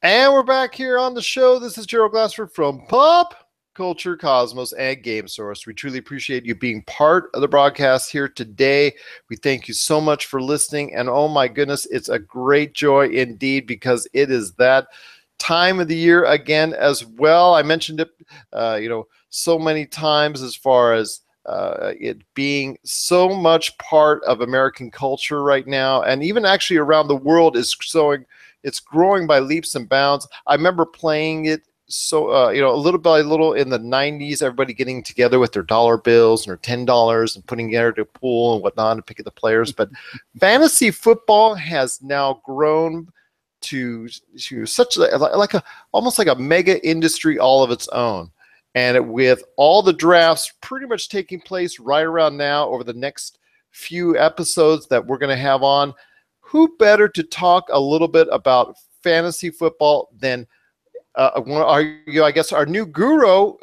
And we're back here on the show. This is Gerald Glassford from Pop Culture Cosmos and Game Source. We truly appreciate you being part of the broadcast here today. We thank you so much for listening. And oh my goodness, it's a great joy indeed because it is that time of the year again as well. I mentioned it, so many times as far as it being so much part of American culture right now, and even actually around the world is showing. It's growing by leaps and bounds. I remember playing it a little by little in the 90s, everybody getting together with their dollar bills and their $10 and putting together a pool and whatnot and picking the players. But fantasy football has now grown to such almost like a mega industry all of its own. And with all the drafts pretty much taking place right around now over the next few episodes that we're going to have on, who better to talk a little bit about fantasy football than our new guru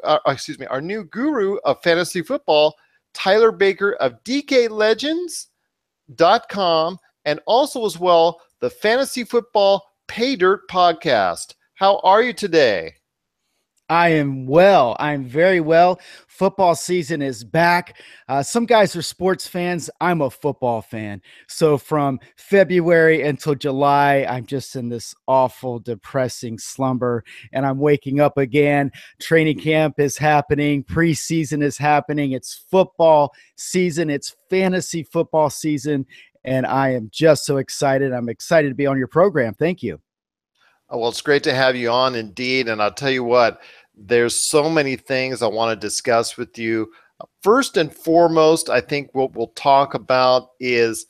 of fantasy football, Tyler Baker of DKLegends.com, and also as well the Fantasy Football Paydirt Podcast. How are you today? I am well. I'm very well. Football season is back. Some guys are sports fans. I'm a football fan. So from February until July, I'm just in this awful, depressing slumber, and I'm waking up again. Training camp is happening. Preseason is happening. It's football season. It's fantasy football season, and I am just so excited. I'm excited to be on your program. Thank you. Well, it's great to have you on indeed. And I'll tell you what, there's so many things I want to discuss with you. First and foremost, I think what we'll talk about is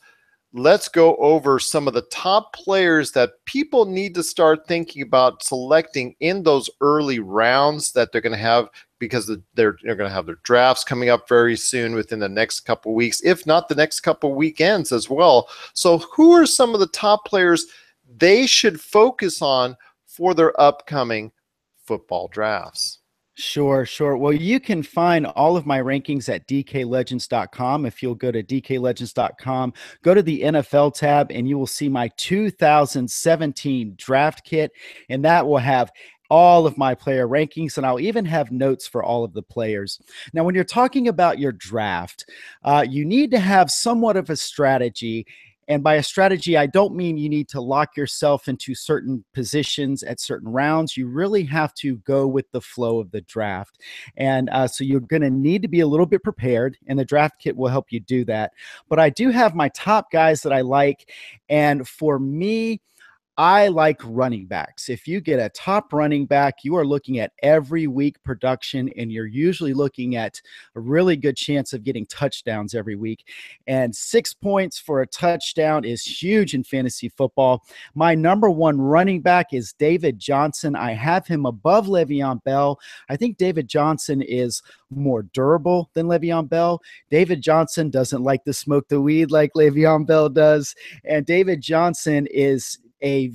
let's go over some of the top players that people need to start thinking about selecting in those early rounds that they're going to have, because they're going to have their drafts coming up very soon within the next couple of weeks, if not the next couple of weekends as well. So who are some of the top players they should focus on for their upcoming football drafts? Sure. Well, you can find all of my rankings at DKLegends.com. If you'll go to DKLegends.com, go to the NFL tab, and you will see my 2017 draft kit, and that will have all of my player rankings, and I'll even have notes for all of the players. Now, when you're talking about your draft, you need to have somewhat of a strategy. And by a strategy, I don't mean you need to lock yourself into certain positions at certain rounds. You really have to go with the flow of the draft. And so you're going to need to be a little bit prepared, and the draft kit will help you do that. But I do have my top guys that I like. And for me, I like running backs. If you get a top running back, you are looking at every week production, and you're usually looking at a really good chance of getting touchdowns every week. And 6 points for a touchdown is huge in fantasy football. My number one running back is David Johnson. I have him above Le'Veon Bell. I think David Johnson is more durable than Le'Veon Bell. David Johnson doesn't like to smoke the weed like Le'Veon Bell does. And David Johnson is he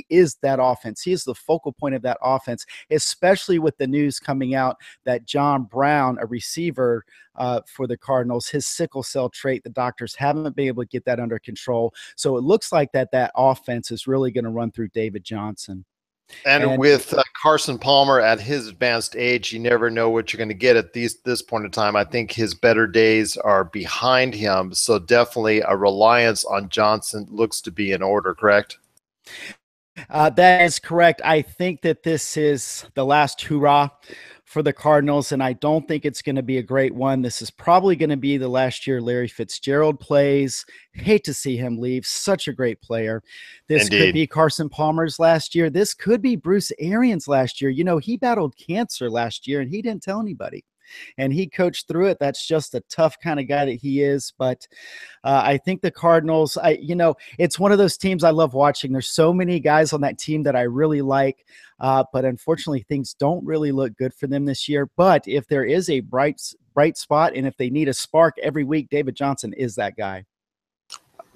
is that offense. He is the focal point of that offense, especially with the news coming out that John Brown, a receiver for the Cardinals, his sickle cell trait, the doctors haven't been able to get that under control. So it looks like that offense is really going to run through David Johnson. And with Carson Palmer at his advanced age, you never know what you're going to get at this point in time. I think his better days are behind him. So definitely a reliance on Johnson looks to be in order, correct? That is correct. I think that this is the last hurrah for the Cardinals, and I don't think it's going to be a great one. This is probably going to be the last year Larry Fitzgerald plays. Hate to see him leave. Such a great player. This Indeed. Could be Carson Palmer's last year. This could be Bruce Arians' last year. You know, he battled cancer last year, and he didn't tell anybody. And he coached through it. That's just a tough kind of guy that he is. But I think the Cardinals, it's one of those teams I love watching. There's so many guys on that team that I really like. But unfortunately, things don't really look good for them this year. But if there is a bright spot, and if they need a spark every week, David Johnson is that guy.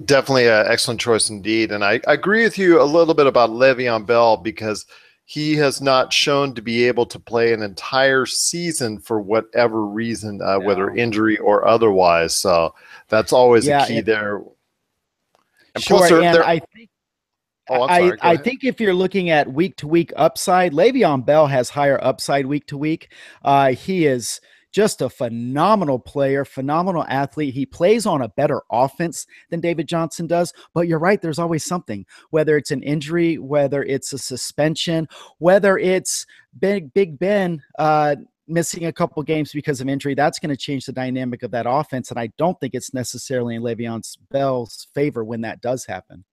Definitely an excellent choice indeed. And I agree with you a little bit about Le'Veon Bell, because he has not shown to be able to play an entire season for whatever reason, whether injury or otherwise. So that's always a key there. And sure, plus I think Oh, I'm I, sorry. Go I ahead. think if you're looking at week to week upside, Le'Veon Bell has higher upside week to week. He is just a phenomenal player, phenomenal athlete. He plays on a better offense than David Johnson does. But you're right, there's always something, whether it's an injury, whether it's a suspension, whether it's Big Ben missing a couple games because of injury. That's going to change the dynamic of that offense. And I don't think it's necessarily in Le'Veon Bell's favor when that does happen.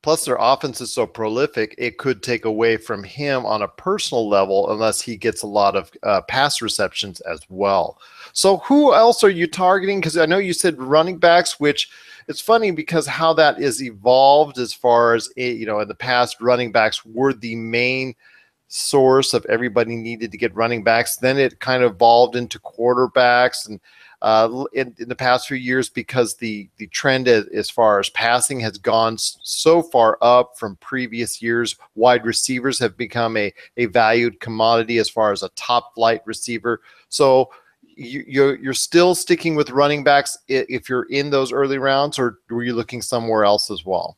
Plus, their offense is so prolific, it could take away from him on a personal level unless he gets a lot of pass receptions as well. So who else are you targeting? Because I know you said running backs, which it's funny because how that is evolved as far as, in the past, running backs were the main source of everybody needed to get running backs. Then it kind of evolved into quarterbacks and in the past few years, because the trend as far as passing has gone so far up from previous years, wide receivers have become a valued commodity as far as a top flight receiver. So you're still sticking with running backs if you're in those early rounds, or were you looking somewhere else as well?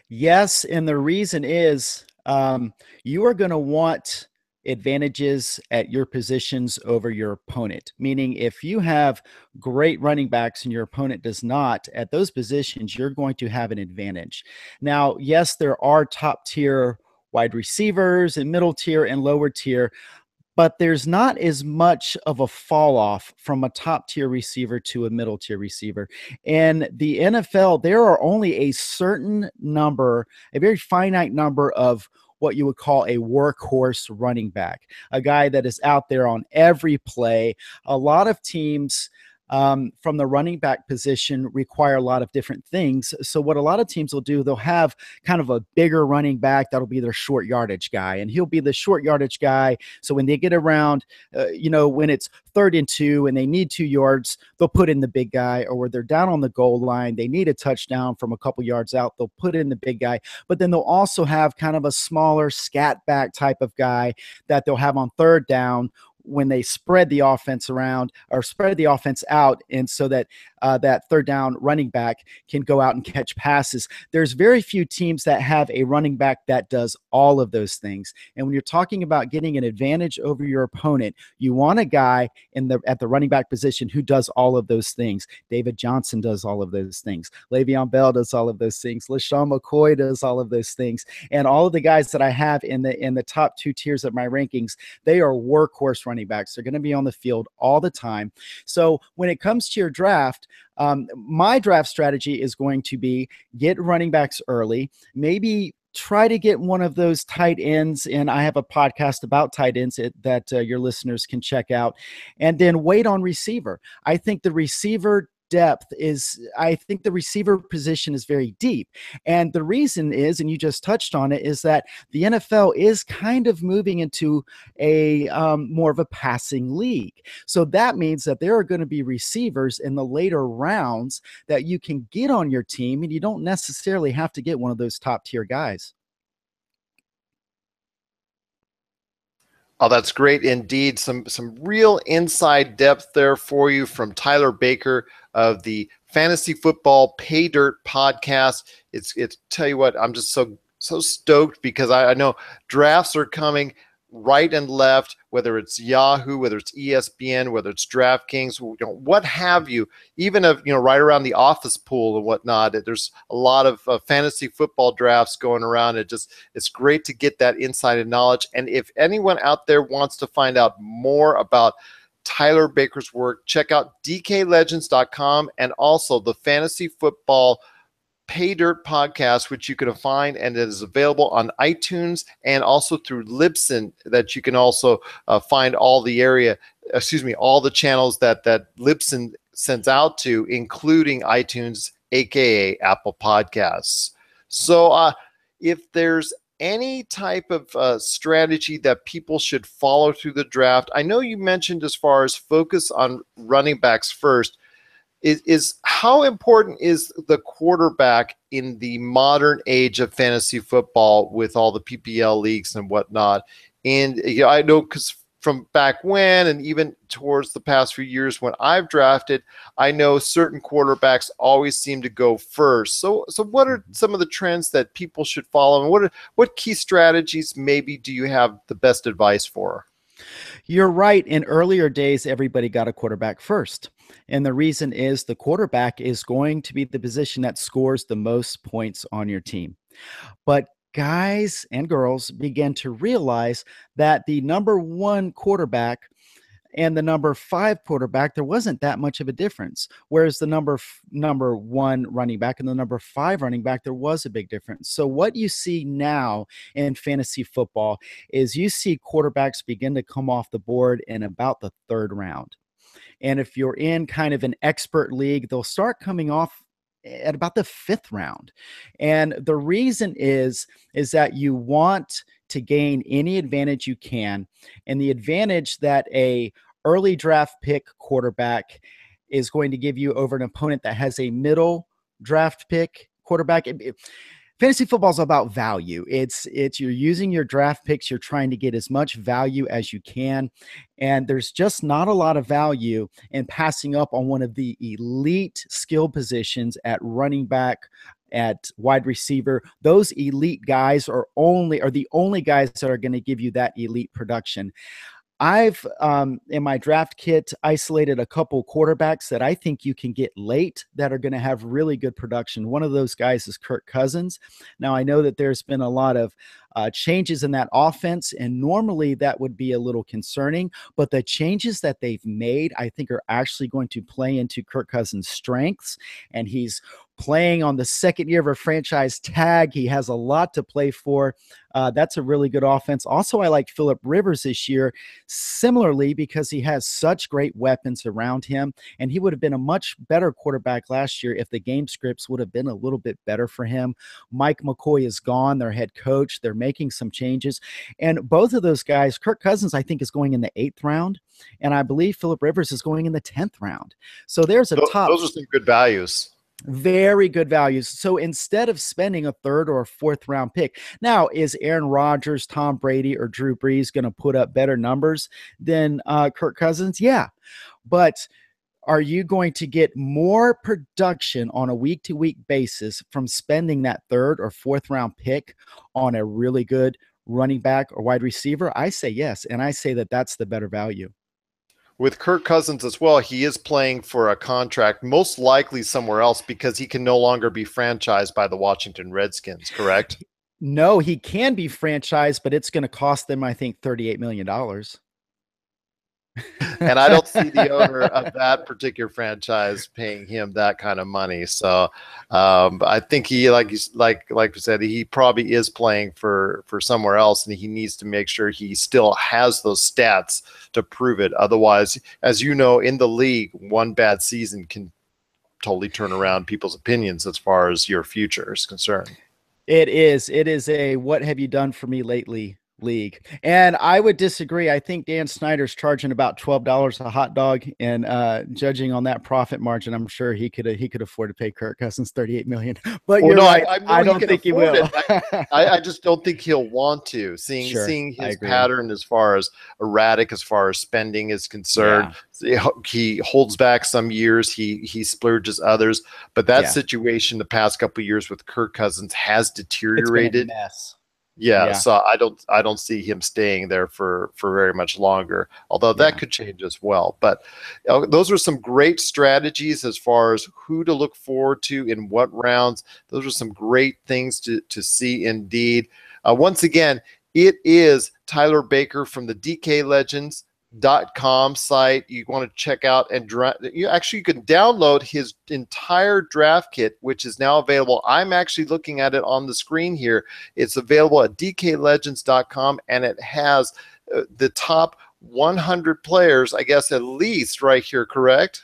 Yes, and the reason is you are going to want advantages at your positions over your opponent. Meaning, if you have great running backs and your opponent does not, at those positions, you're going to have an advantage. Now, yes, there are top tier wide receivers and middle tier and lower tier, but there's not as much of a fall off from a top tier receiver to a middle tier receiver. In the NFL, there are only a certain number, a very finite number of what you would call a workhorse running back, a guy that is out there on every play. A lot of teams from the running back position require a lot of different things. So what a lot of teams will do, they'll have kind of a bigger running back that'll be their short yardage guy, and he'll be the short yardage guy. So when they get around, when it's 3rd and 2 and they need 2 yards, they'll put in the big guy. Or where they're down on the goal line, they need a touchdown from a couple yards out, they'll put in the big guy. But then they'll also have kind of a smaller scat back type of guy that they'll have on 3rd down when they spread the offense around or spread the offense out, and so that that 3rd down running back can go out and catch passes. There's very few teams that have a running back that does all of those things. And when you're talking about getting an advantage over your opponent, you want a guy at the running back position who does all of those things. David Johnson does all of those things. Le'Veon Bell does all of those things. LaShawn McCoy does all of those things. And all of the guys that I have in the top 2 tiers of my rankings, they are workhorse running backs. They're going to be on the field all the time. So when it comes to your draft, my draft strategy is going to be get running backs early, maybe try to get one of those tight ends. And I have a podcast about tight ends that your listeners can check out, and then wait on receiver. I think the receiver receiver position is very deep. And the reason is, and you just touched on it, is that the NFL is kind of moving into a more of a passing league. So that means that there are going to be receivers in the later rounds that you can get on your team, and you don't necessarily have to get one of those top tier guys. Oh, that's great indeed. Some real inside depth there for you from Tyler Baker of the Fantasy Football Paydirt Podcast. It's tell you what, I'm just so stoked because I know drafts are coming right and left, whether it's Yahoo, whether it's ESPN, whether it's DraftKings, what have you, even right around the office pool and whatnot. There's a lot of fantasy football drafts going around. It's great to get that insider knowledge. And if anyone out there wants to find out more about Tyler Baker's work, check out dklegends.com and also the Fantasy Football Paydirt Podcast, which you can find, and it is available on iTunes and also through Libsyn, that you can also find all the channels that Libsyn sends out to, including iTunes, aka Apple Podcasts. So if there's any type of strategy that people should follow through the draft, I know you mentioned as far as focus on running backs first. Is how important is the quarterback in the modern age of fantasy football with all the PPL leagues and whatnot? And I know because from back when, and even towards the past few years when I've drafted, I know certain quarterbacks always seem to go first. So what are some of the trends that people should follow, and what key strategies maybe do you have the best advice for? You're right. In earlier days, everybody got a quarterback first. And the reason is the quarterback is going to be the position that scores the most points on your team. But guys and girls began to realize that the number one quarterback and the number 5 quarterback, there wasn't that much of a difference. Whereas the number 1 running back and the number 5 running back, there was a big difference. So what you see now in fantasy football is you see quarterbacks begin to come off the board in about the 3rd round. And if you're in kind of an expert league, they'll start coming off at about the 5th round. And the reason is that you want to gain any advantage you can. And the advantage that a early draft pick quarterback is going to give you over an opponent that has a middle draft pick quarterback. Fantasy football is about value. It's you're using your draft picks. You're trying to get as much value as you can. And there's just not a lot of value in passing up on one of the elite skill positions at running back, at wide receiver. Those elite guys are the only guys that are going to give you that elite production. I've, in my draft kit, isolated a couple quarterbacks that I think you can get late that are going to have really good production. One of those guys is Kirk Cousins. Now, I know that there's been a lot of changes in that offense, and normally that would be a little concerning, but the changes that they've made, I think, are actually going to play into Kirk Cousins' strengths, and he's playing on the 2nd year of a franchise tag. He has a lot to play for. That's a really good offense. Also, I like Phillip Rivers this year, similarly, because he has such great weapons around him, and he would have been a much better quarterback last year if the game scripts would have been a little bit better for him. Mike McCoy is gone, their head coach. They're making some changes. And both of those guys, Kirk Cousins, I think, is going in the 8th round, and I believe Phillip Rivers is going in the 10th round. So there's a top. Those are some good values. Very good values. So instead of spending a 3rd or a 4th round pick, now is Aaron Rodgers, Tom Brady, or Drew Brees going to put up better numbers than Kirk Cousins? Yeah. But are you going to get more production on a week-to-week basis from spending that 3rd or 4th round pick on a really good running back or wide receiver? I say yes. And I say that that's the better value. With Kirk Cousins as well, he is playing for a contract, most likely somewhere else, because he can no longer be franchised by the Washington Redskins, correct? No, he can be franchised, but it's going to cost them, I think, $38 million. And I don't see the owner of that particular franchise paying him that kind of money. So I think he, like we said, he probably is playing for somewhere else, and he needs to make sure he still has those stats to prove it. Otherwise, as you know, in the league, one bad season can totally turn around people's opinions as far as your future is concerned. It is a what have you done for me lately league. And I would disagree. I think Dan Snyder's charging about $12 a hot dog, and judging on that profit margin, I'm sure he could afford to pay Kirk Cousins $38 million. But you're right. I don't think he will. I just don't think he'll want to. Seeing his pattern as far as erratic, as far as spending is concerned. Yeah. He holds back some years, he splurges others, but that situation the past couple of years with Kirk Cousins has deteriorated. It's been a mess. Yeah, so I don't see him staying there for very much longer, although that could change as well. But those are some great strategies as far as who to look forward to in what rounds. Those are some great things to see indeed. Once again, it is Tyler Baker from the DKLegends.com site. You want to check out, and you can download his entire draft kit, which is now available. I'm actually looking at it on the screen here. It's available at DKLegends.com, and it has the top 100 players, I guess, at least right here, correct?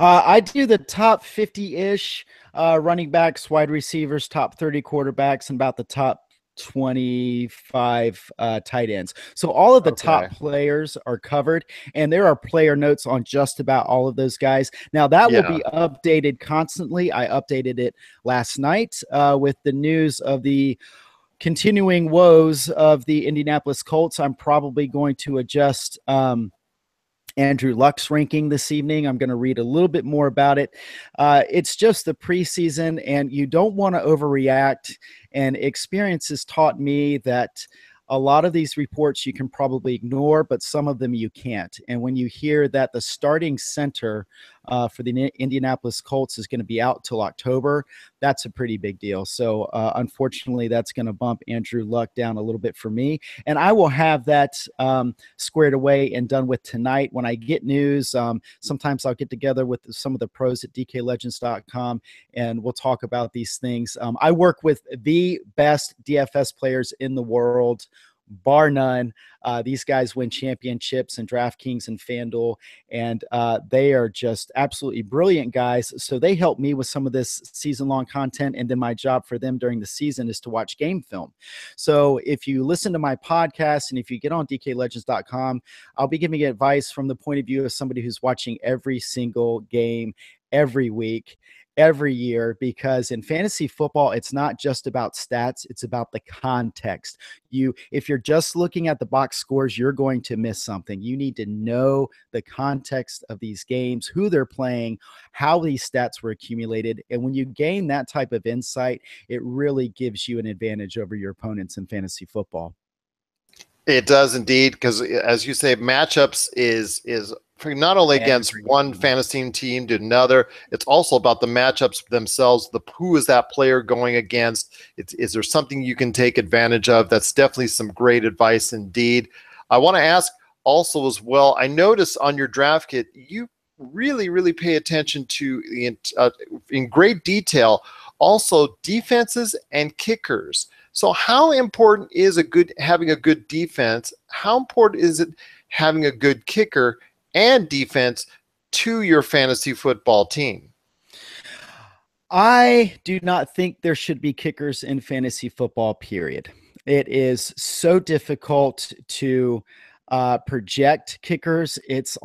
I do the top 50-ish running backs, wide receivers, top 30 quarterbacks, and about the top 25 tight ends. So all of the top players are covered, and there are player notes on just about all of those guys. Now that will be updated constantly. I updated it last night with the news of the continuing woes of the Indianapolis Colts, I'm probably going to adjust Andrew Luck's ranking this evening. I'm going to read a little bit more about it. It's just the preseason, and you don't want to overreact. And experience has taught me that a lot of these reports you can probably ignore, but some of them you can't. And when you hear that the starting center for the Indianapolis Colts is going to be out till October, that's a pretty big deal. So unfortunately, that's going to bump Andrew Luck down a little bit for me. And I will have that squared away and done with tonight. When I get news, sometimes I'll get together with some of the pros at dklegends.com and we'll talk about these things. I work with the best DFS players in the world, bar none. These guys win championships in DraftKings and FanDuel, and they are just absolutely brilliant guys. So they help me with some of this season-long content, and then my job for them during the season is to watch game film. So if you listen to my podcast and if you get on dklegends.com, I'll be giving advice from the point of view of somebody who's watching every single game every week, every year, because in fantasy football, it's not just about stats, it's about the context. If you're just looking at the box scores, you're going to miss something. You need to know the context of these games, who they're playing, how these stats were accumulated. And when you gain that type of insight, it really gives you an advantage over your opponents in fantasy football. It does indeed, because as you say, matchups is not only against one fantasy team to another, it's also about the matchups themselves. Who is that player going against? Is there something you can take advantage of? That's definitely some great advice indeed. I want to ask also as well, I noticed on your draft kit, you really, really pay attention to, in great detail, also defenses and kickers. So how important is having a good defense? How important is it having a good kicker and defense to your fantasy football team? I do not think there should be kickers in fantasy football, period. It is so difficult to project kickers. It's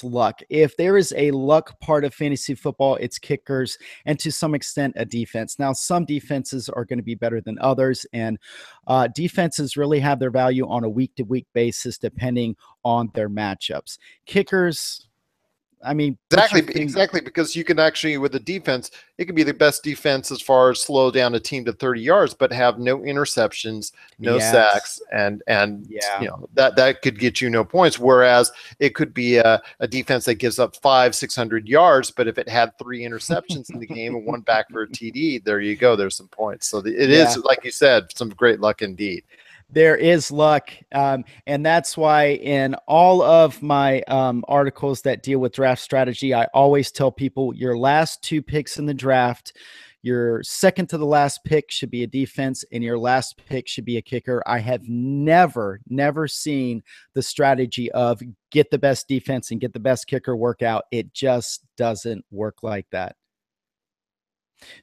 luck. If there is a luck part of fantasy football, it's kickers and to some extent a defense. Now, some defenses are going to be better than others, and defenses really have their value on a week-to-week basis depending on their matchups. Kickers, I mean, exactly, because you can actually, with the defense, it could be the best defense as far as slow down a team to 30 yards, but have no interceptions, no sacks, and that could get you no points. Whereas it could be a defense that gives up 500-600 yards, but if it had 3 interceptions in the game and one back for a TD, there you go. There's some points. So it is, like you said, some great luck indeed. There is luck, and that's why in all of my articles that deal with draft strategy, I always tell people your last 2 picks in the draft, your second to the last pick should be a defense, and your last pick should be a kicker. I have never seen the strategy of get the best defense and get the best kicker work out. It just doesn't work like that.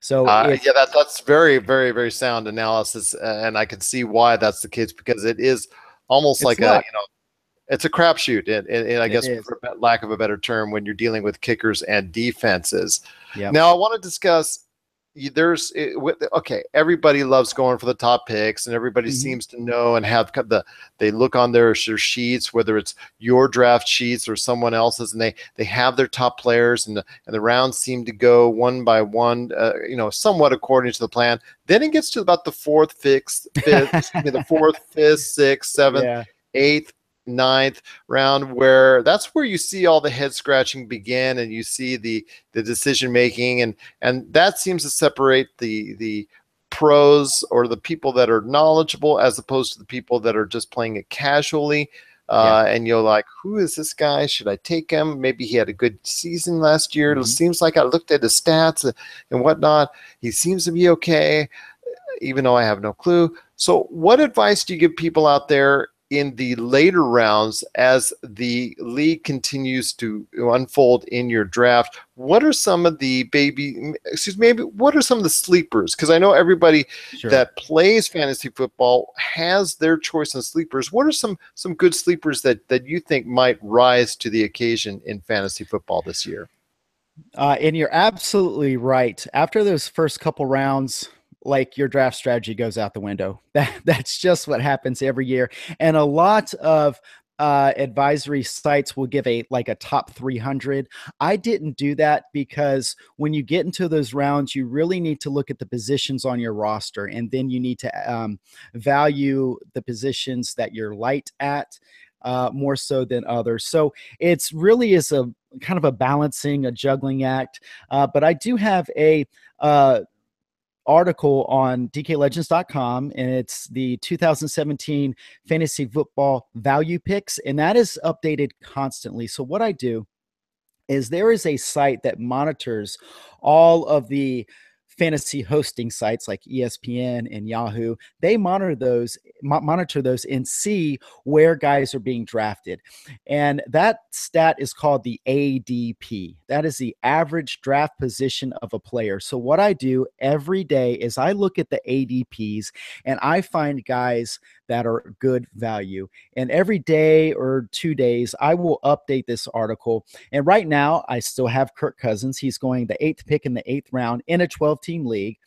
So that's very, very, very sound analysis, and I can see why that's the case, because it is almost like it's a crapshoot, and I guess for lack of a better term, when you're dealing with kickers and defenses. Yep. Now I want to discuss. Everybody loves going for the top picks, and everybody seems to know and have they look on their sheets, whether it's your draft sheets or someone else's, and they have their top players, and the rounds seem to go one by one, somewhat according to the plan. Then it gets to about the fourth, fifth, sixth, seventh, eighth, ninth round, where that's where you see all the head scratching begin, and you see the decision making, and that seems to separate the pros or the people that are knowledgeable as opposed to the people that are just playing it casually. And you're like, who is this guy? Should I take him? Maybe he had a good season last year. It seems like I looked at his stats and whatnot. He seems to be okay, even though I have no clue. So what advice do you give people out there in the later rounds as the league continues to unfold in your draft? What are some of the what are some of the sleepers? Because I know everybody that plays fantasy football has their choice in sleepers. What are some good sleepers that you think might rise to the occasion in fantasy football this year? And you're absolutely right. After those first couple rounds, like your draft strategy goes out the window. That's just what happens every year. And a lot of advisory sites will give a top 300. I didn't do that because when you get into those rounds, you really need to look at the positions on your roster, and then you need to value the positions that you're light at more so than others. So it's really is a kind of a balancing, a juggling act. But I do have a article on dklegends.com, and it's the 2017 fantasy football value picks, and that is updated constantly. So what I do is there is a site that monitors all of the fantasy hosting sites like ESPN and Yahoo. They monitor those and see where guys are being drafted. And that stat is called the ADP. That is the average draft position of a player. So what I do every day is I look at the ADPs and I find guys that are good value. And every day or 2 days, I will update this article. And right now, I still have Kirk Cousins. He's going the 8th pick in the 8th round in a 12-team league.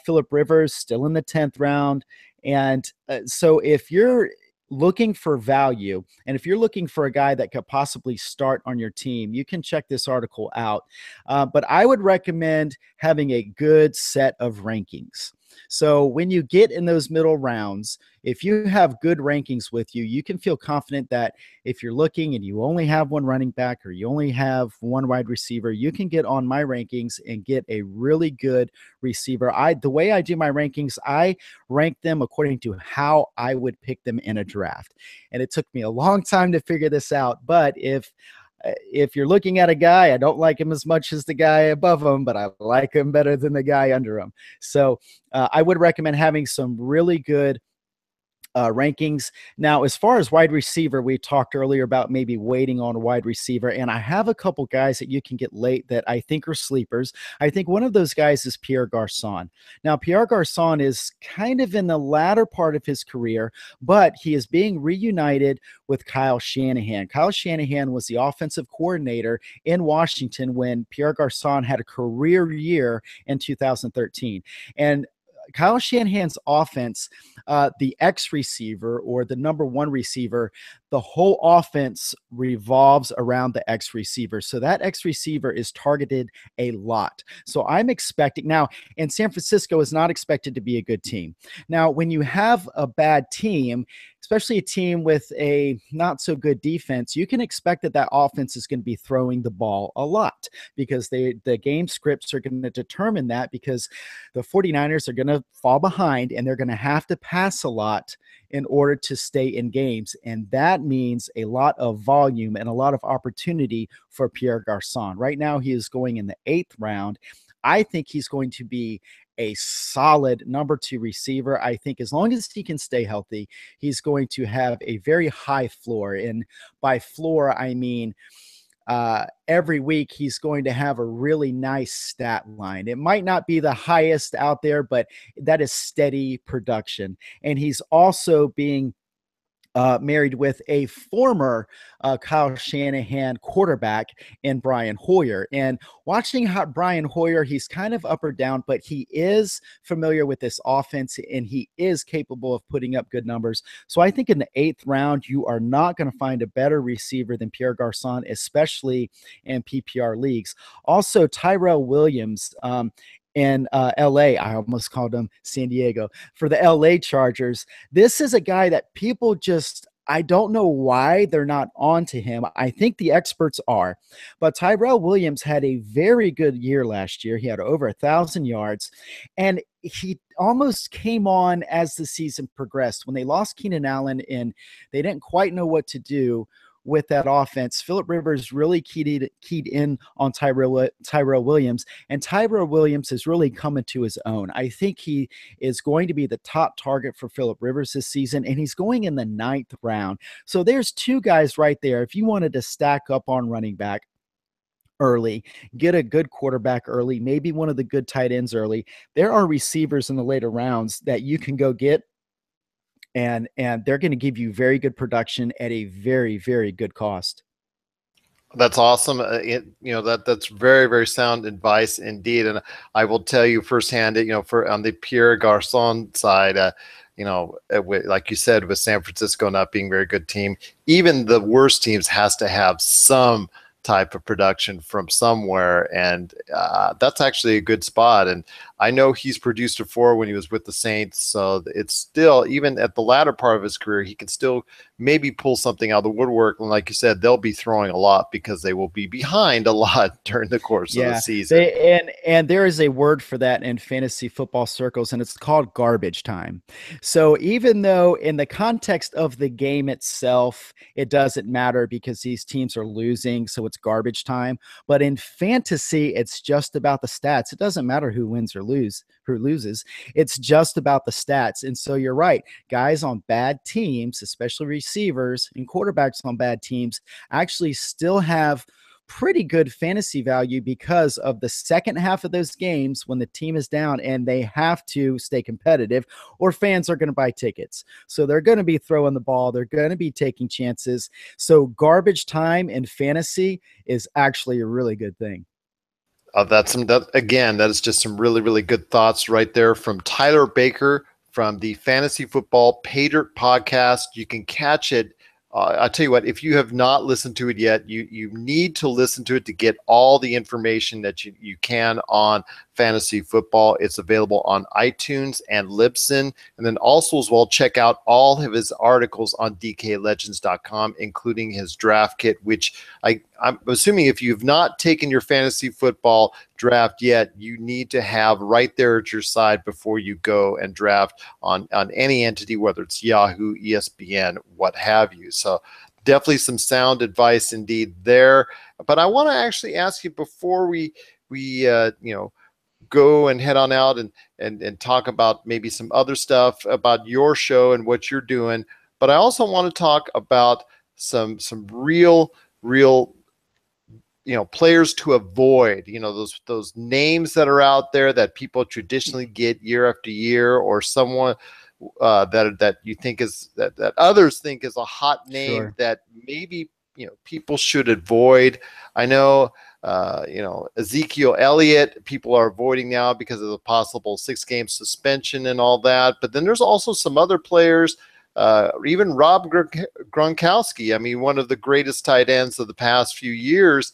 Phillip Rivers still in the 10th round. And so if you're looking for value, and if you're looking for a guy that could possibly start on your team, you can check this article out. But I would recommend having a good set of rankings. So when you get in those middle rounds, if you have good rankings with you, you can feel confident that if you're looking and you only have one running back or you only have one wide receiver, you can get on my rankings and get a really good receiver. The way I do my rankings, I rank them according to how I would pick them in a draft. And it took me a long time to figure this out. But if you're looking at a guy, I don't like him as much as the guy above him, but I like him better than the guy under him. So I would recommend having some really good rankings. Now, as far as wide receiver, we talked earlier about maybe waiting on a wide receiver, and I have a couple guys that you can get late that I think are sleepers. I think one of those guys is Pierre Garçon. Now, Pierre Garçon is kind of in the latter part of his career, but he is being reunited with Kyle Shanahan. Kyle Shanahan was the offensive coordinator in Washington when Pierre Garçon had a career year in 2013. And Kyle Shanahan's offense, the X receiver or the number one receiver, the whole offense revolves around the X receiver. So that X receiver is targeted a lot. So I'm expecting now, and San Francisco is not expected to be a good team. Now, when you have a bad team, especially a team with a not so good defense, you can expect that offense is going to be throwing the ball a lot because the game scripts are going to determine that, because the 49ers are going to fall behind and they're going to have to pass a lot in order to stay in games. And that means a lot of volume and a lot of opportunity for Pierre Garçon. Right now, he is going in the 8th round. I think he's going to be a solid number 2 receiver. I think as long as he can stay healthy, he's going to have a very high floor. And by floor, I mean every week he's going to have a really nice stat line. It might not be the highest out there, but that is steady production. And he's also being married with a former Kyle Shanahan quarterback in Brian Hoyer. And watching how Brian Hoyer, he's kind of up or down, but he is familiar with this offense and he is capable of putting up good numbers. So I think in the 8th round, you are not going to find a better receiver than Pierre Garçon, especially in PPR leagues. Also, Tyrell Williams, in LA, I almost called him San Diego, for the LA Chargers. This is a guy that people just, I don't know why they're not on to him. I think the experts are. But Tyrell Williams had a very good year last year. He had over 1,000 yards, and he almost came on as the season progressed. When they lost Keenan Allen and they didn't quite know what to do with that offense, Phillip Rivers really keyed in on Tyrell Williams, and Tyrell Williams is really coming to his own. I think he is going to be the top target for Phillip Rivers this season, and he's going in the 9th round. So there's 2 guys right there. If you wanted to stack up on running back early, get a good quarterback early, maybe one of the good tight ends early, there are receivers in the later rounds that you can go get. And they're going to give you very good production at a very, very good cost. That's awesome. That's very, very sound advice indeed. And I will tell you firsthand, for on the Pierre Garcon side, like you said, with San Francisco not being a very good team, even the worst teams has to have some type of production from somewhere, and that's actually a good spot. And I know he's produced before when he was with the Saints, so it's still, even at the latter part of his career, he can still maybe pull something out of the woodwork. And like you said, they'll be throwing a lot because they will be behind a lot during the course of the season. And there is a word for that in fantasy football circles, and it's called garbage time. So even though in the context of the game itself, it doesn't matter because these teams are losing, so it's garbage time. But in fantasy, it's just about the stats. It doesn't matter who wins or who loses. It's just about the stats. And so you're right. Guys on bad teams, especially receivers and quarterbacks on bad teams, actually still have pretty good fantasy value because of the second half of those games when the team is down and they have to stay competitive, or fans are going to buy tickets. So they're going to be throwing the ball. They're going to be taking chances. So garbage time in fantasy is actually a really good thing. That is just some really, really good thoughts right there from Tyler Baker from the Fantasy Football Paydirt Podcast. You can catch it. I'll tell you what, if you have not listened to it yet, you need to listen to it to get all the information that you can on fantasy football. It's available on iTunes and Libsyn. And then also as well, check out all of his articles on DKLegends.com, including his draft kit, which I'm assuming if you've not taken your fantasy football draft yet, you need to have right there at your side before you go and draft on any entity, whether it's Yahoo, ESPN, what have you. So definitely some sound advice indeed there. But I want to actually ask you before we go and head on out and talk about maybe some other stuff about your show and what you're doing. But I also want to talk about some real players to avoid, those names that are out there that people traditionally get year after year, or someone that you think is that others think is a hot name. Sure. That maybe people should avoid. I know Ezekiel Elliott, people are avoiding now because of the possible 6-game suspension and all that. But then there's also some other players, even Rob Gronkowski. I mean, one of the greatest tight ends of the past few years,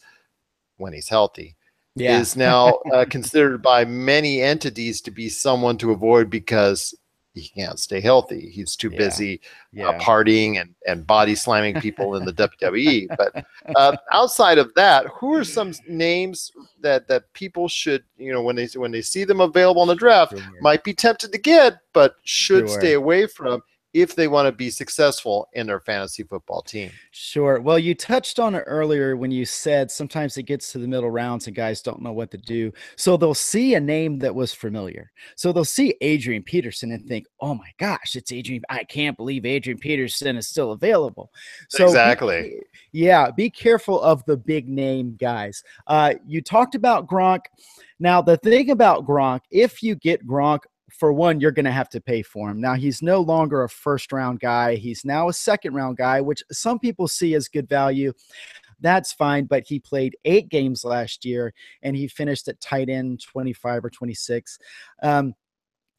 when he's healthy, is now considered by many entities to be someone to avoid because he can't stay healthy. He's too busy partying and body slamming people in the WWE. But outside of that, who are some names that people should, when they see them available in the draft, might be tempted to get, but should stay away from if they want to be successful in their fantasy football team? Sure. Well, you touched on it earlier when you said sometimes it gets to the middle rounds and guys don't know what to do. So they'll see a name that was familiar. So they'll see Adrian Peterson and think, oh my gosh, it's Adrian. I can't believe Adrian Peterson is still available. So exactly. Be careful of the big name guys. You talked about Gronk. Now, the thing about Gronk, if you get Gronk, for one, you're going to have to pay for him. Now, he's no longer a first-round guy. He's now a second-round guy, which some people see as good value. That's fine, but he played 8 games last year, and he finished at tight end 25 or 26.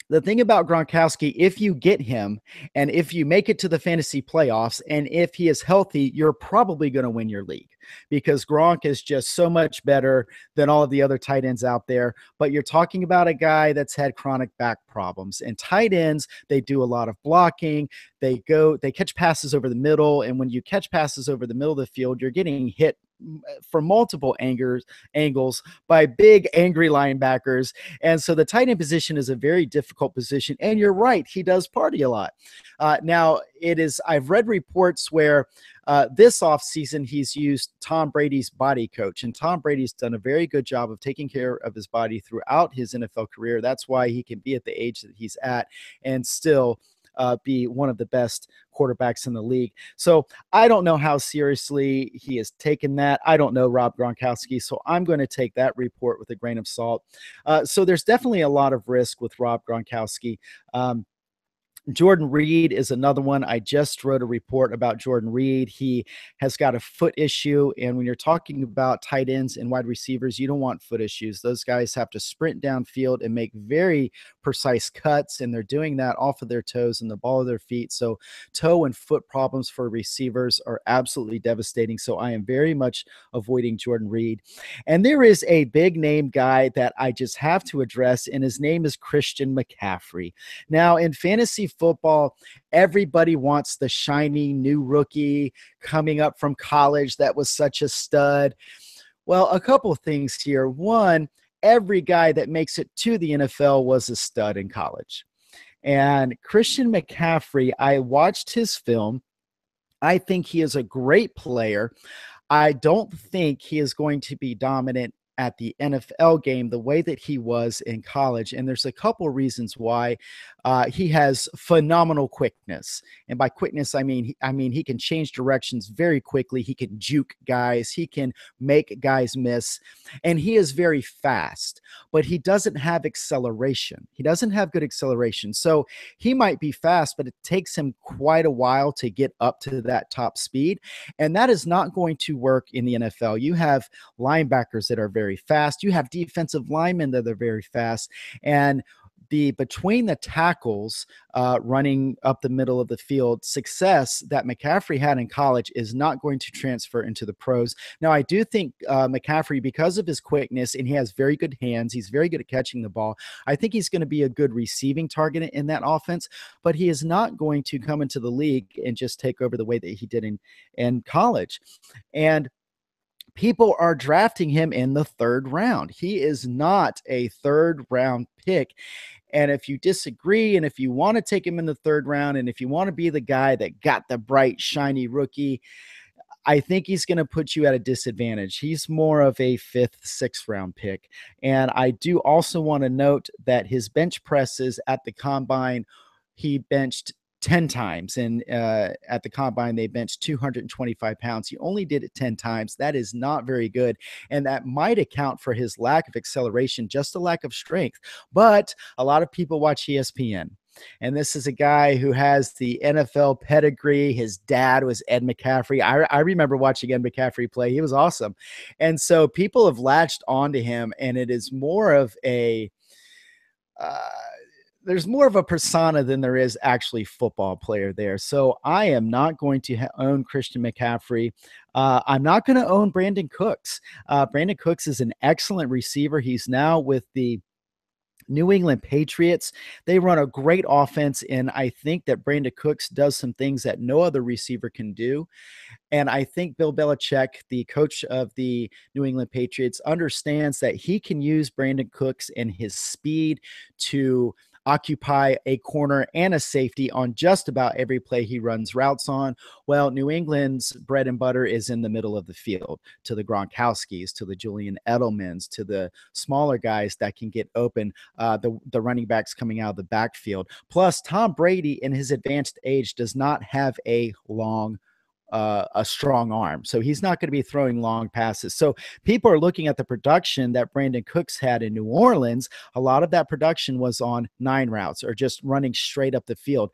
The thing about Gronkowski, if you get him and if you make it to the fantasy playoffs and if he is healthy, you're probably going to win your league because Gronk is just so much better than all of the other tight ends out there. But you're talking about a guy that's had chronic back problems, and tight ends, they do a lot of blocking. They catch passes over the middle. And when you catch passes over the middle of the field, you're getting hit from multiple angles by big angry linebackers. And so the tight end position is a very difficult position. And you're right, he does party a lot. Now I've read reports where this offseason he's used Tom Brady's body coach, and Tom Brady's done a very good job of taking care of his body throughout his NFL career. That's why he can be at the age that he's at and still be one of the best quarterbacks in the league. So I don't know how seriously he has taken that. I don't know Rob Gronkowski, so I'm going to take that report with a grain of salt. So there's definitely a lot of risk with Rob Gronkowski. Jordan Reed is another one. I just wrote a report about Jordan Reed. He has got a foot issue. And when you're talking about tight ends and wide receivers, you don't want foot issues. Those guys have to sprint downfield and make very precise cuts. And they're doing that off of their toes and the ball of their feet. So toe and foot problems for receivers are absolutely devastating. So I am very much avoiding Jordan Reed. And there is a big name guy that I just have to address, and his name is Christian McCaffrey. Now, in fantasy football, everybody wants the shiny new rookie coming up from college that was such a stud. Well, a couple of things here. One, every guy that makes it to the NFL was a stud in college. And Christian McCaffrey, I watched his film. I think he is a great player. I don't think he is going to be dominant at the NFL game the way that he was in college. And there's a couple of reasons why. He has phenomenal quickness. And by quickness, I mean he can change directions very quickly. He can juke guys. He can make guys miss. And he is very fast, but he doesn't have acceleration. He doesn't have good acceleration. So he might be fast, but it takes him quite a while to get up to that top speed. And that is not going to work in the NFL. You have linebackers that are very fast. You have defensive linemen that are very fast. And the between the tackles running up the middle of the field success that McCaffrey had in college is not going to transfer into the pros. Now, I do think McCaffrey, because of his quickness and he has very good hands, he's very good at catching the ball. I think he's going to be a good receiving target in that offense, but he is not going to come into the league and just take over the way that he did in college. And people are drafting him in the third round. He is not a third round pick. And if you disagree, and if you want to take him in the third round, and if you want to be the guy that got the bright, shiny rookie, I think he's going to put you at a disadvantage. He's more of a fifth, sixth round pick. And I do also want to note that his bench presses at the combine, he benched 10 times. And at the combine, they benched 225 pounds. He only did it 10 times. That is not very good. And that might account for his lack of acceleration, just a lack of strength. But a lot of people watch ESPN. And this is a guy who has the NFL pedigree. His dad was Ed McCaffrey. I remember watching Ed McCaffrey play. He was awesome. And so people have latched onto him, and it is more of a there's more of a persona than there is actually football player there. So I am not going to own Christian McCaffrey. I'm not going to own Brandon Cooks. Brandon Cooks is an excellent receiver. He's now with the New England Patriots. They run a great offense, and I think that Brandon Cooks does some things that no other receiver can do. And I think Bill Belichick, the coach of the New England Patriots, understands that he can use Brandon Cooks and his speed to occupy a corner and a safety on just about every play he runs routes on. Well, New England's bread and butter is in the middle of the field, to the Gronkowskis, to the Julian Edelmans, to the smaller guys that can get open, the running backs coming out of the backfield. Plus, Tom Brady, in his advanced age, does not have a strong arm. So he's not going to be throwing long passes. So people are looking at the production that Brandon Cooks had in New Orleans. A lot of that production was on 9 routes or just running straight up the field.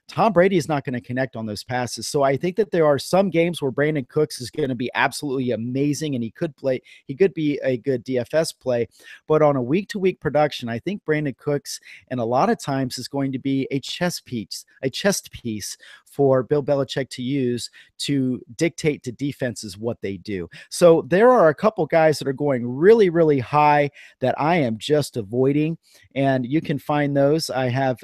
Tom Brady is not going to connect on those passes. So I think that there are some games where Brandon Cooks is going to be absolutely amazing, and he could be a good DFS play. But on a week-to-week production, I think Brandon Cooks, and a lot of times, is going to be a chest piece for Bill Belichick to use to dictate to defenses what they do. So there are a couple guys that are going really, really high that I am just avoiding, and you can find those. I have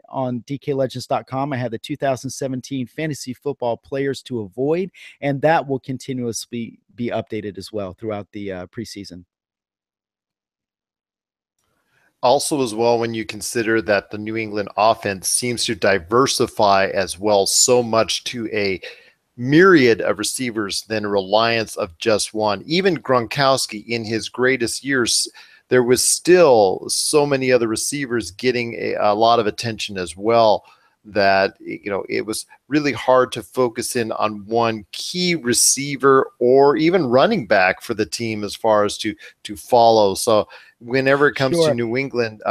on DKLegends.com, I have the 2017 Fantasy Football Players to Avoid, and that will continuously be updated as well throughout the preseason. Also, as well, when you consider that the New England offense seems to diversify as well so much to a myriad of receivers than reliance of just one. Even Gronkowski, in his greatest years, there was still so many other receivers getting a lot of attention as well, that it was really hard to focus in on one key receiver or even running back for the team as far as to follow. So whenever it comes to New England,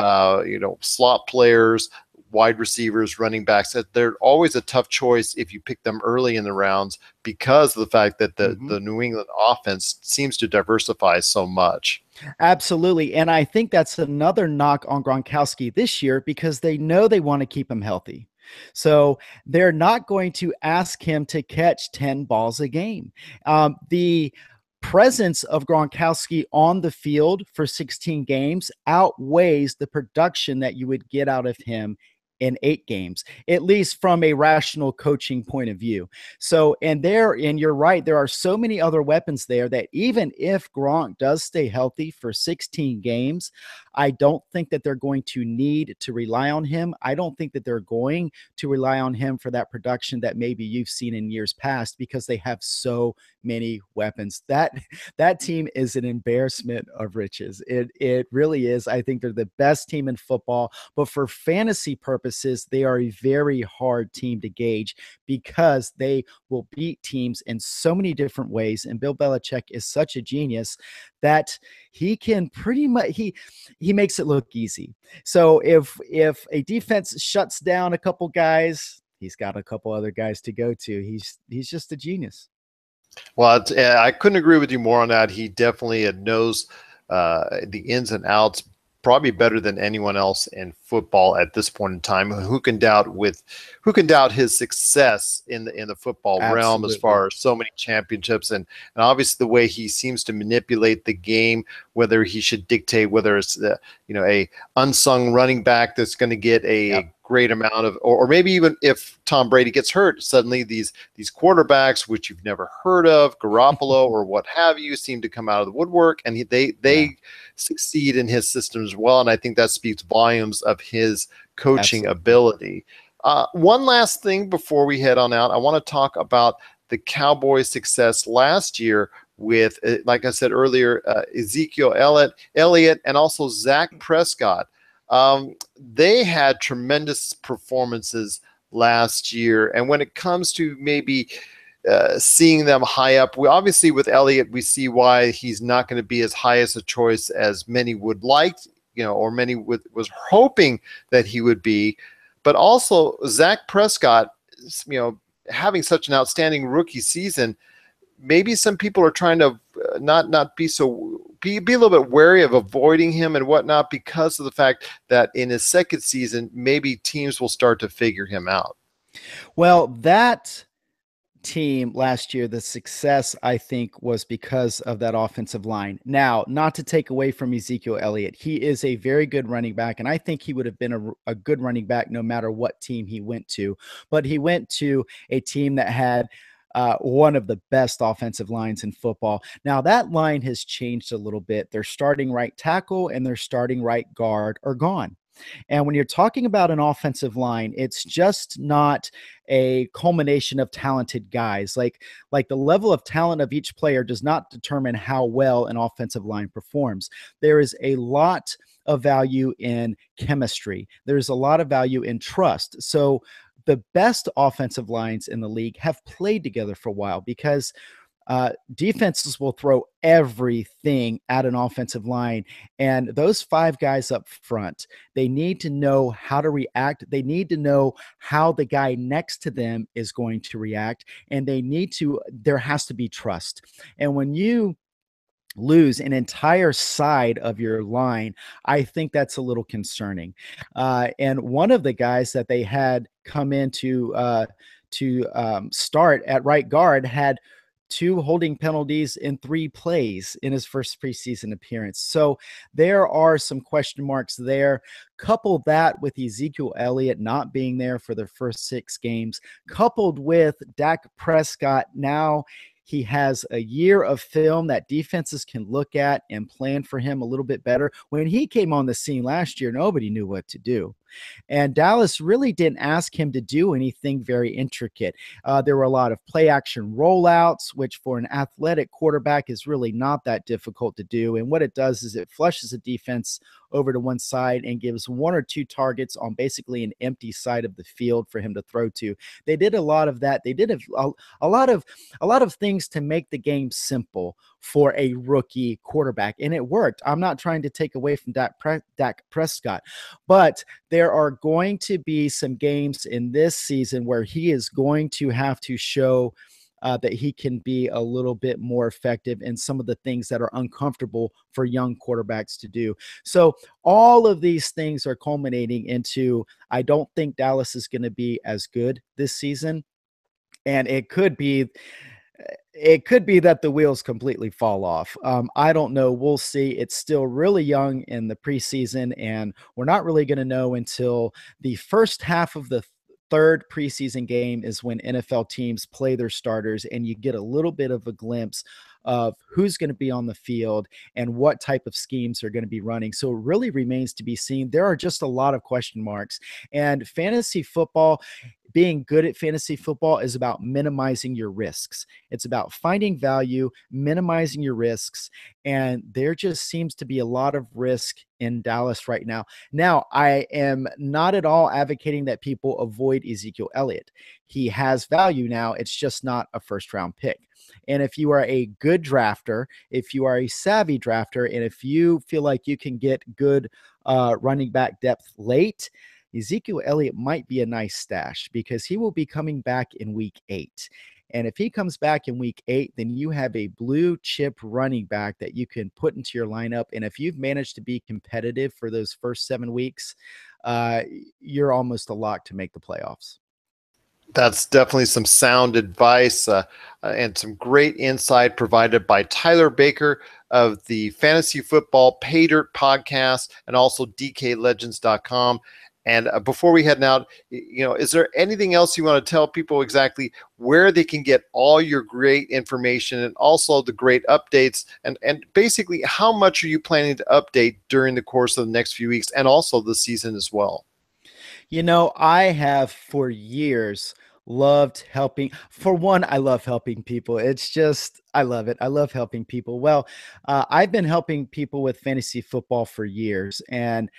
slot players, wide receivers, running backs, that they're always a tough choice if you pick them early in the rounds because of the fact that the New England offense seems to diversify so much. Absolutely. And I think that's another knock on Gronkowski this year because they know they want to keep him healthy. So they're not going to ask him to catch 10 balls a game. The presence of Gronkowski on the field for 16 games outweighs the production that you would get out of him in 8 games, at least from a rational coaching point of view. So, and you're right, there are so many other weapons there that even if Gronk does stay healthy for 16 games, I don't think that they're going to need to rely on him. I don't think that they're going to rely on him for that production that maybe you've seen in years past because they have so many weapons. That team is an embarrassment of riches. It really is. I think they're the best team in football, but for fantasy purposes, they are a very hard team to gauge because they will beat teams in so many different ways. And Bill Belichick is such a genius that he can pretty much he makes it look easy. So if a defense shuts down a couple guys, he's got a couple other guys to go to. He's just a genius. Well, I couldn't agree with you more on that. He definitely knows the ins and outs probably better than anyone else in football at this point in time. Who can doubt his success in the football realm as far as so many championships and obviously the way he seems to manipulate the game, whether he should dictate whether it's a unsung running back that's going to get a great amount of, or maybe even if Tom Brady gets hurt, suddenly these quarterbacks, which you've never heard of, Garoppolo or what have you, seem to come out of the woodwork, and they succeed in his system as well. And I think that speaks volumes of his coaching ability. One last thing before we head on out, I want to talk about the Cowboys' success last year with, like I said earlier, Ezekiel Elliott, and also Dak Prescott. They had tremendous performances last year. And when it comes to maybe seeing them high up, we obviously with Elliott, we see why he's not going to be as high as a choice as many would like, or many was hoping that he would be. But also Dak Prescott, having such an outstanding rookie season, maybe some people are trying to not be a little bit wary of avoiding him and whatnot because of the fact that in his second season, maybe teams will start to figure him out. Well, that team last year, the success, I think, was because of that offensive line. Now, not to take away from Ezekiel Elliott, he is a very good running back, and I think he would have been a good running back no matter what team he went to. But he went to a team that had one of the best offensive lines in football. Now, that line has changed a little bit. Their starting right tackle and their starting right guard are gone. And when you're talking about an offensive line, it's just not a culmination of talented guys. Like the level of talent of each player does not determine how well an offensive line performs. There is a lot of value in chemistry. There's a lot of value in trust. So the best offensive lines in the league have played together for a while because defenses will throw everything at an offensive line. And those 5 guys up front, they need to know how to react. They need to know how the guy next to them is going to react. And there has to be trust. And when you lose an entire side of your line, I think that's a little concerning. And one of the guys that they had come in to start at right guard had 2 holding penalties in 3 plays in his first preseason appearance. So there are some question marks there. Couple that with Ezekiel Elliott not being there for the first 6 games, coupled with Dak Prescott. Now he has a year of film that defenses can look at and plan for him a little bit better. When he came on the scene last year, nobody knew what to do. And Dallas really didn't ask him to do anything very intricate. There were a lot of play action rollouts, which for an athletic quarterback is really not that difficult to do. And what it does is it flushes the defense over to one side and gives 1 or 2 targets on basically an empty side of the field for him to throw to. They did a lot of that. They did a lot of things to make the game simple for a rookie quarterback, and it worked. I'm not trying to take away from Dak Prescott, but there are going to be some games in this season where he is going to have to show that he can be a little bit more effective in some of the things that are uncomfortable for young quarterbacks to do. So all of these things are culminating into, I don't think Dallas is going to be as good this season. And it could be that the wheels completely fall off. I don't know. We'll see. It's still really young in the preseason, and we're not really going to know until the first half of the third preseason game is when NFL teams play their starters, and you get a little bit of a glimpse of who's going to be on the field and what type of schemes are going to be running. So it really remains to be seen. There are just a lot of question marks, and fantasy football, being good at fantasy football is about minimizing your risks. It's about finding value, minimizing your risks. And there just seems to be a lot of risk in Dallas right now. Now, I am not at all advocating that people avoid Ezekiel Elliott. He has value now. It's just not a first round pick. And if you are a good drafter, if you are a savvy drafter, and if you feel like you can get good running back depth late, Ezekiel Elliott might be a nice stash because he will be coming back in week 8. And if he comes back in week 8, then you have a blue chip running back that you can put into your lineup. And if you've managed to be competitive for those first 7 weeks, you're almost a lock to make the playoffs. That's definitely some sound advice and some great insight provided by Tyler Baker of the Fantasy Football Paydirt Podcast and also DKLegends.com. And before we head out, is there anything else you want to tell people exactly where they can get all your great information and also the great updates? And basically, how much are you planning to update during the course of the next few weeks and also the season as well? I have for years loved helping. For one, I love helping people. It's just, I love it. I love helping people. Well, I've been helping people with fantasy football for years. And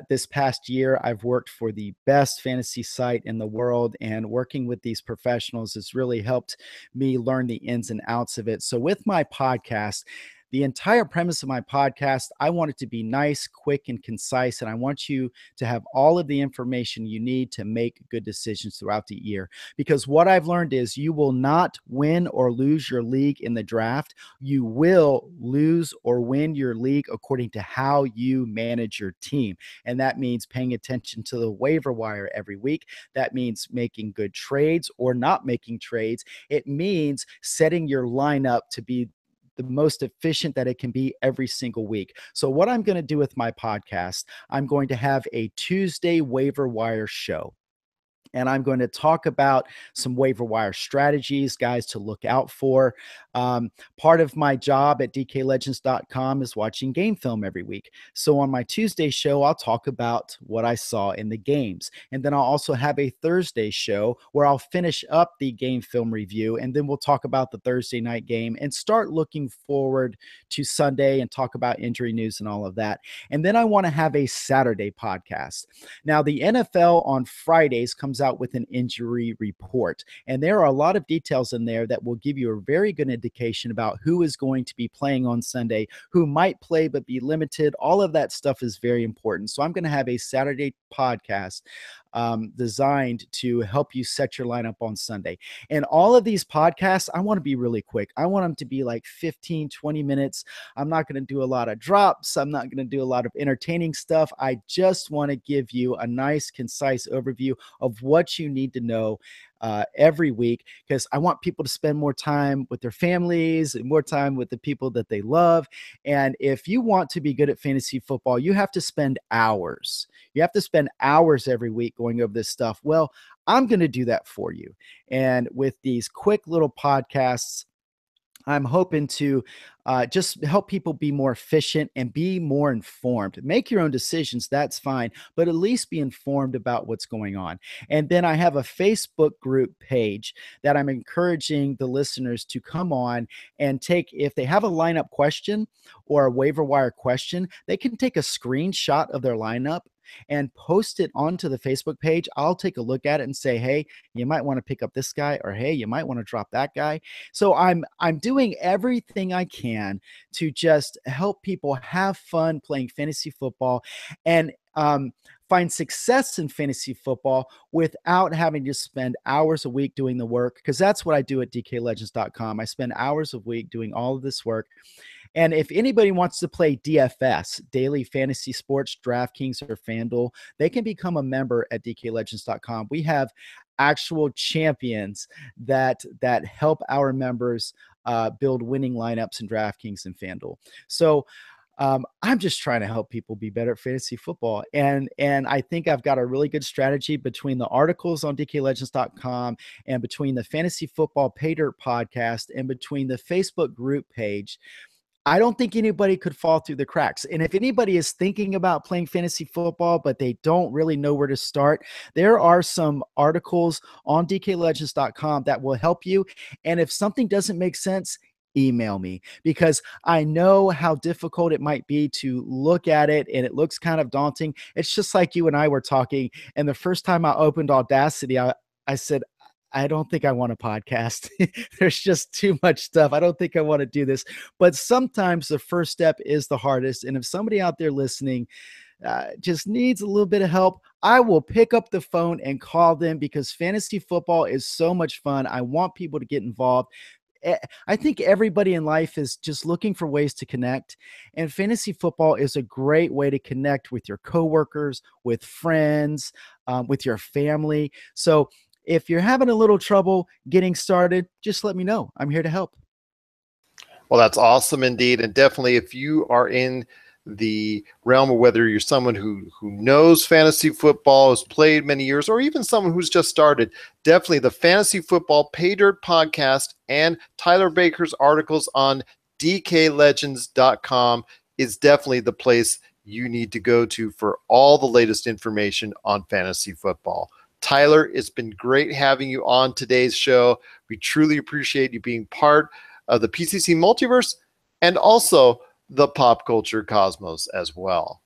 this past year, I've worked for the best fantasy site in the world. And working with these professionals has really helped me learn the ins and outs of it. So with my podcast, the entire premise of my podcast, I want it to be nice, quick, and concise. And I want you to have all of the information you need to make good decisions throughout the year. Because what I've learned is you will not win or lose your league in the draft. You will lose or win your league according to how you manage your team. And that means paying attention to the waiver wire every week. That means making good trades or not making trades. It means setting your lineup to be the most efficient that it can be every single week. So what I'm going to do with my podcast, I'm going to have a Tuesday waiver wire show. And I'm going to talk about some waiver wire strategies, guys, to look out for. Part of my job at DKLegends.com is watching game film every week. So on my Tuesday show, I'll talk about what I saw in the games. And then I'll also have a Thursday show where I'll finish up the game film review. And then we'll talk about the Thursday night game and start looking forward to Sunday and talk about injury news and all of that. And then I want to have a Saturday podcast. Now, the NFL on Fridays comes out with an injury report. And there are a lot of details in there that will give you a very good indication about who is going to be playing on Sunday, who might play but be limited. All of that stuff is very important. So I'm going to have a Saturday podcast designed to help you set your lineup on Sunday. And all of these podcasts, I want to be really quick. I want them to be like 15, 20 minutes. I'm not going to do a lot of drops. I'm not going to do a lot of entertaining stuff. I just want to give you a nice, concise overview of what you need to know every week, because I want people to spend more time with their families and more time with the people that they love. And if you want to be good at fantasy football, you have to spend hours. You have to spend hours every week going over this stuff. Well, I'm going to do that for you. And with these quick little podcasts, I'm hoping to just help people be more efficient and be more informed. Make your own decisions, that's fine, but at least be informed about what's going on. And then I have a Facebook group page that I'm encouraging the listeners to come on and take, if they have a lineup question or a waiver wire question, they can take a screenshot of their lineup and post it onto the Facebook page. I'll take a look at it and say, hey, you might want to pick up this guy, or hey, you might want to drop that guy. So I'm doing everything I can to just help people have fun playing fantasy football and find success in fantasy football without having to spend hours a week doing the work, because that's what I do at dklegends.com. I spend hours a week doing all of this work. And if anybody wants to play DFS, Daily Fantasy Sports, DraftKings, or FanDuel, they can become a member at dklegends.com. We have actual champions that help our members build winning lineups in DraftKings and FanDuel. So I'm just trying to help people be better at fantasy football. And I think I've got a really good strategy between the articles on dklegends.com and between the Fantasy Football Paydirt podcast and between the Facebook group page. I don't think anybody could fall through the cracks. And if anybody is thinking about playing fantasy football, but they don't really know where to start, there are some articles on dklegends.com that will help you. And if something doesn't make sense, email me, because I know how difficult it might be to look at it and it looks kind of daunting. It's just like you and I were talking. And the first time I opened Audacity, I said, I don't think I want a podcast. There's just too much stuff. I don't think I want to do this. But sometimes the first step is the hardest. And if somebody out there listening just needs a little bit of help, I will pick up the phone and call them, because fantasy football is so much fun. I want people to get involved. I think everybody in life is just looking for ways to connect, and fantasy football is a great way to connect with your coworkers, with friends, with your family. So if you're having a little trouble getting started, just let me know. I'm here to help. Well, that's awesome indeed. And definitely, if you are in the realm of whether you're someone who knows fantasy football, has played many years, or even someone who's just started, definitely the Fantasy Football Paydirt podcast and Tyler Baker's articles on dklegends.com is definitely the place you need to go to for all the latest information on fantasy football. Tyler, it's been great having you on today's show. We truly appreciate you being part of the PCC multiverse and also the pop culture cosmos as well.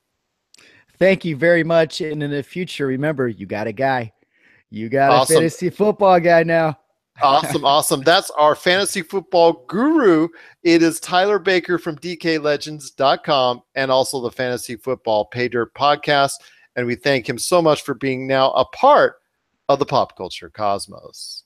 Thank you very much. And in the future, remember, you got a guy. You got Awesome. a fantasy football guy now. Awesome. That's our fantasy football guru. It is Tyler Baker from dklegends.com and also the Fantasy Football Paydirt podcast. And we thank him so much for being now a part of the pop culture cosmos.